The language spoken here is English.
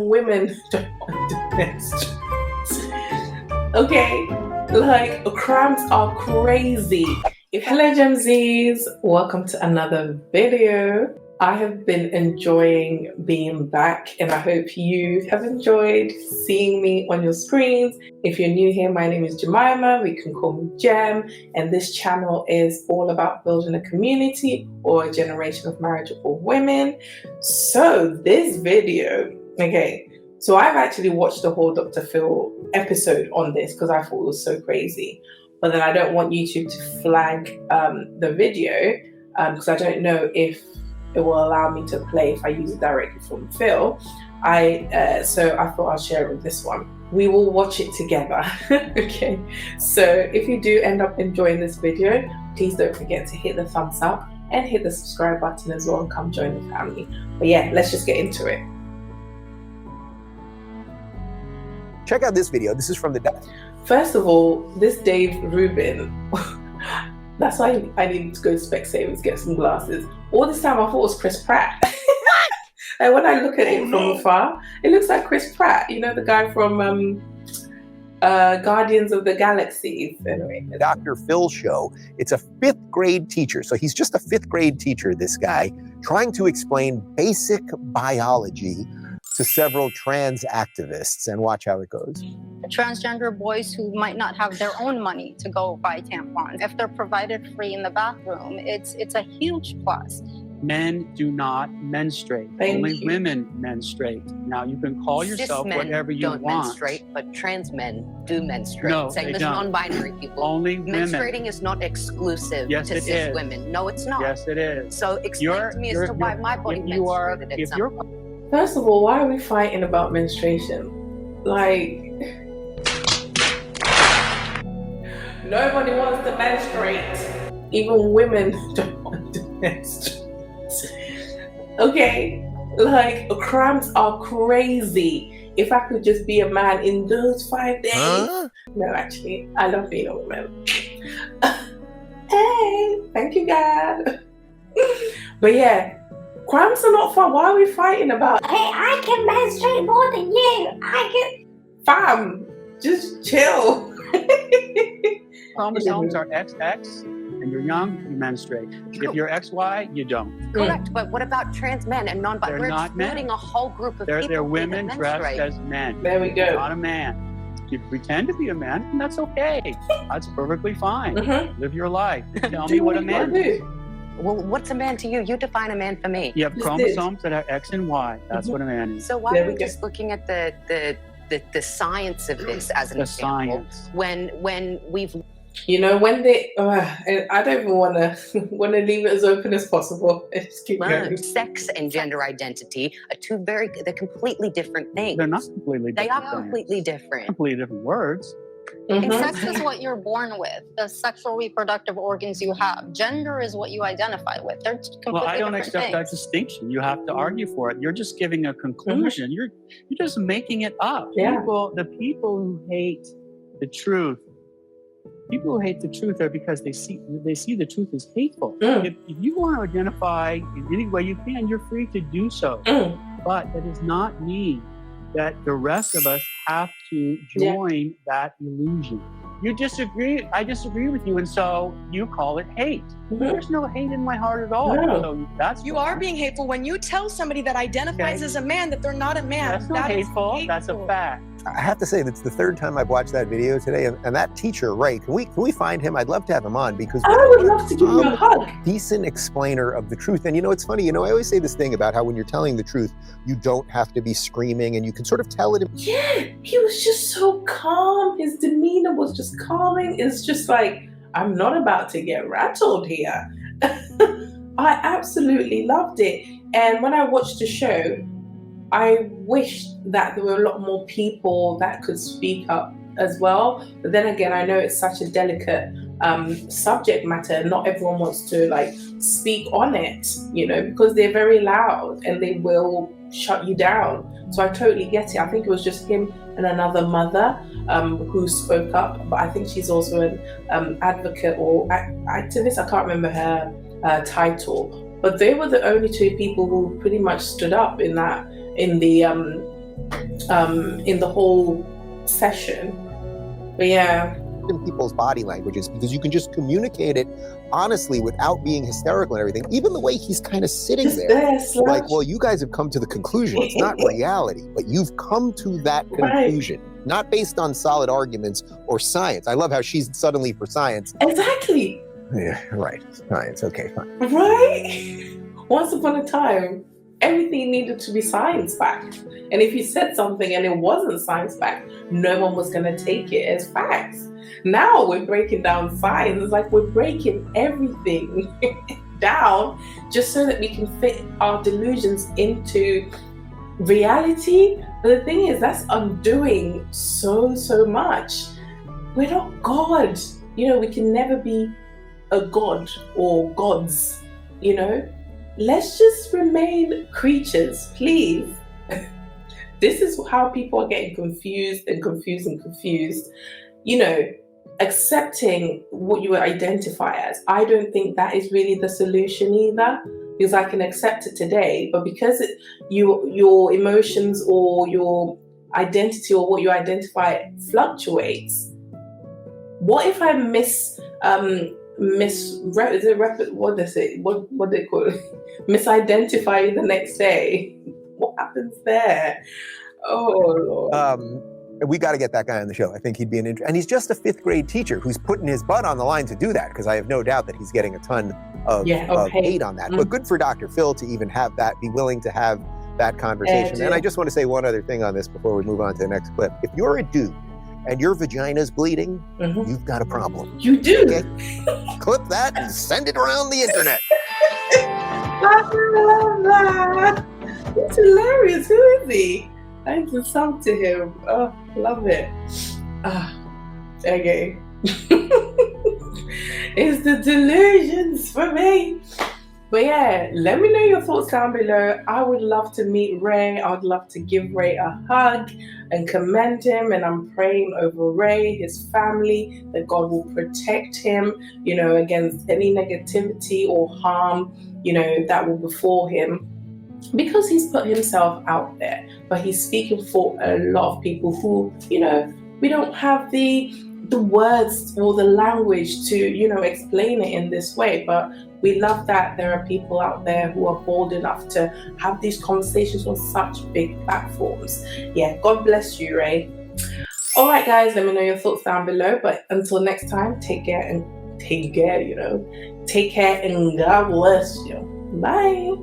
even women don't want to menstruate. Okay, like cramps are crazy. Hello Gen Zs, welcome to another video. I have been enjoying being back and I hope you have enjoyed seeing me on your screens. If you're new here, my name is Jemima, we can call me Jem, and this channel is all about building a community or a generation of marriageable women. So this video, so I've actually watched the whole Dr. Phil episode on this because I thought it was so crazy. But then I don't want YouTube to flag the video because I don't know if it will allow me to play if I use it directly from Phil. So I thought I'll share it with this one. We will watch it together. Okay. So if you do end up enjoying this video, please don't forget to hit the thumbs up and hit the subscribe button as well and come join the family. But yeah, let's just get into it. Check out this video. This is from the Debunks. First of all, this Dave Rubin, that's why I needed to go to Specsavers, get some glasses. All this time I thought it was Chris Pratt. And when I look at it from afar, it looks like Chris Pratt, you know, the guy from Guardians of the Galaxy. Anyway, Dr. Phil show. It's a 5th grade teacher. So he's just a 5th grade teacher, this guy, trying to explain basic biology to several trans activists, and watch how it goes. Transgender boys who might not have their own money to go buy tampons, if they're provided free in the bathroom, it's a huge plus. Men do not menstruate. Only women menstruate. Now you can call yourself whatever you want. Cis men don't menstruate, but trans men do menstruate. No, Same they as don't. non-binary people. Only women. Menstruating is not exclusive to cis women. No, it's not. Yes, it is. So explain to me as to why my body menstruated at some point. First of all, why are we fighting about menstruation? Like, nobody wants to menstruate. Even women don't want to menstruate. Okay, like cramps are crazy. If I could just be a man in those 5 days. Huh? No, actually, I love being a woman. Hey, thank you, God. But yeah, cramps are not fun. Why are we fighting about, hey, I can menstruate more than you. Fam, just chill. Chromosomes are XX, and you're young, you menstruate. If you're XY, you don't. Correct, but what about trans men and non-binary? We're not excluding a whole group of people. They're women that dressed menstruate. as men. There we go. You're not a man. You pretend to be a man, and that's okay. That's perfectly fine. Live your life. Tell me what a man is. Well, what's a man to you? You define a man for me. You have chromosomes that are X and Y. That's what a man is. So why are we just looking at the science of this as an example? Science. When we've, you know, when they, I don't even want to leave it as open as possible. Just keep going. Sex and gender identity are they're completely different things. They're not completely different. They are completely different. Completely different words. And sex is what you're born with, the sexual reproductive organs you have. Gender is what you identify with. They're completely Well, I don't different accept that distinction. You have to argue for it. You're just giving a conclusion. You're just making it up. Yeah. The people who hate the truth, are because they see the truth as hateful. If you want to identify in any way you can, you're free to do so. But that does not mean that the rest of us have to join that illusion. You disagree, I disagree with you, and so you call it hate. There's no hate in my heart at all. So that's you are being hateful when you tell somebody that identifies as a man that they're not a man. That's not hateful. That's a fact. I have to say, that's the 3rd time I've watched that video today, and that teacher, Ray, can we find him? I'd love to have him on, because I would love to give him a hug. Decent explainer of the truth. And you know, it's funny, you know, I always say this thing about how when you're telling the truth, you don't have to be screaming, and you can sort of tell it. Yeah, he was just so calm. His demeanor was just calming. It's just like, I'm not about to get rattled here. I absolutely loved it. And when I watched the show, I wished that there were a lot more people that could speak up as well. But then again, I know it's such a delicate subject matter. Not everyone wants to like speak on it, you know, because they're very loud and they will shut you down. So I totally get it. I think it was just him and another mother who spoke up. But I think she's also an advocate or activist. I can't remember her title. But they were the only 2 people who pretty much stood up in the in the whole session. But yeah. In people's body languages, because you can just communicate it honestly without being hysterical and everything. Even the way he's kind of sitting there, like, well, you guys have come to the conclusion. It's not reality, but you've come to that conclusion, not based on solid arguments or science. I love how she's suddenly for science. Exactly. Yeah, right. Science. Okay, fine. Right? Once upon a time, everything needed to be science-backed. And if you said something and it wasn't science-backed, no one was going to take it as facts. Now we're breaking down science. It's like we're breaking everything down just so that we can fit our delusions into reality. But the thing is, that's undoing so much. We're not God. You know, we can never be a god or gods, you know. Let's just remain creatures, please. This is how people are getting confused. You know, accepting what you identify as. I don't think that is really the solution either, because I can accept it today, but because your emotions or your identity or what you identify fluctuates. What if I misidentify you the next day? What happens there? Oh Lord. We got to get that guy on the show. I think he'd be and he's just a 5th grade teacher who's putting his butt on the line to do that, because I have no doubt that he's getting a ton of hate on that. But good for Dr. Phil to even have that, be willing to have that conversation. And I just want to say one other thing on this before we move on to the next clip. If you're a dude and your vagina's bleeding, you've got a problem. You do. Okay? Clip that and send it around the internet. It's hilarious. Who is he? I need to sub to him. Oh, love it. Okay. It's the delusions for me. But yeah, let me know your thoughts down below. I would love to meet Ray. I would love to give Ray a hug and commend him. And I'm praying over Ray, his family, that God will protect him, you know, against any negativity or harm, you know, that will befall him. Because he's put himself out there, but he's speaking for a lot of people who, you know, we don't have the words or the language to, you know, explain it in this way. But we love that there are people out there who are bold enough to have these conversations on such big platforms. Yeah, God bless you, Ray. All right, guys, let me know your thoughts down below. But until next time, take care and God bless you. Bye.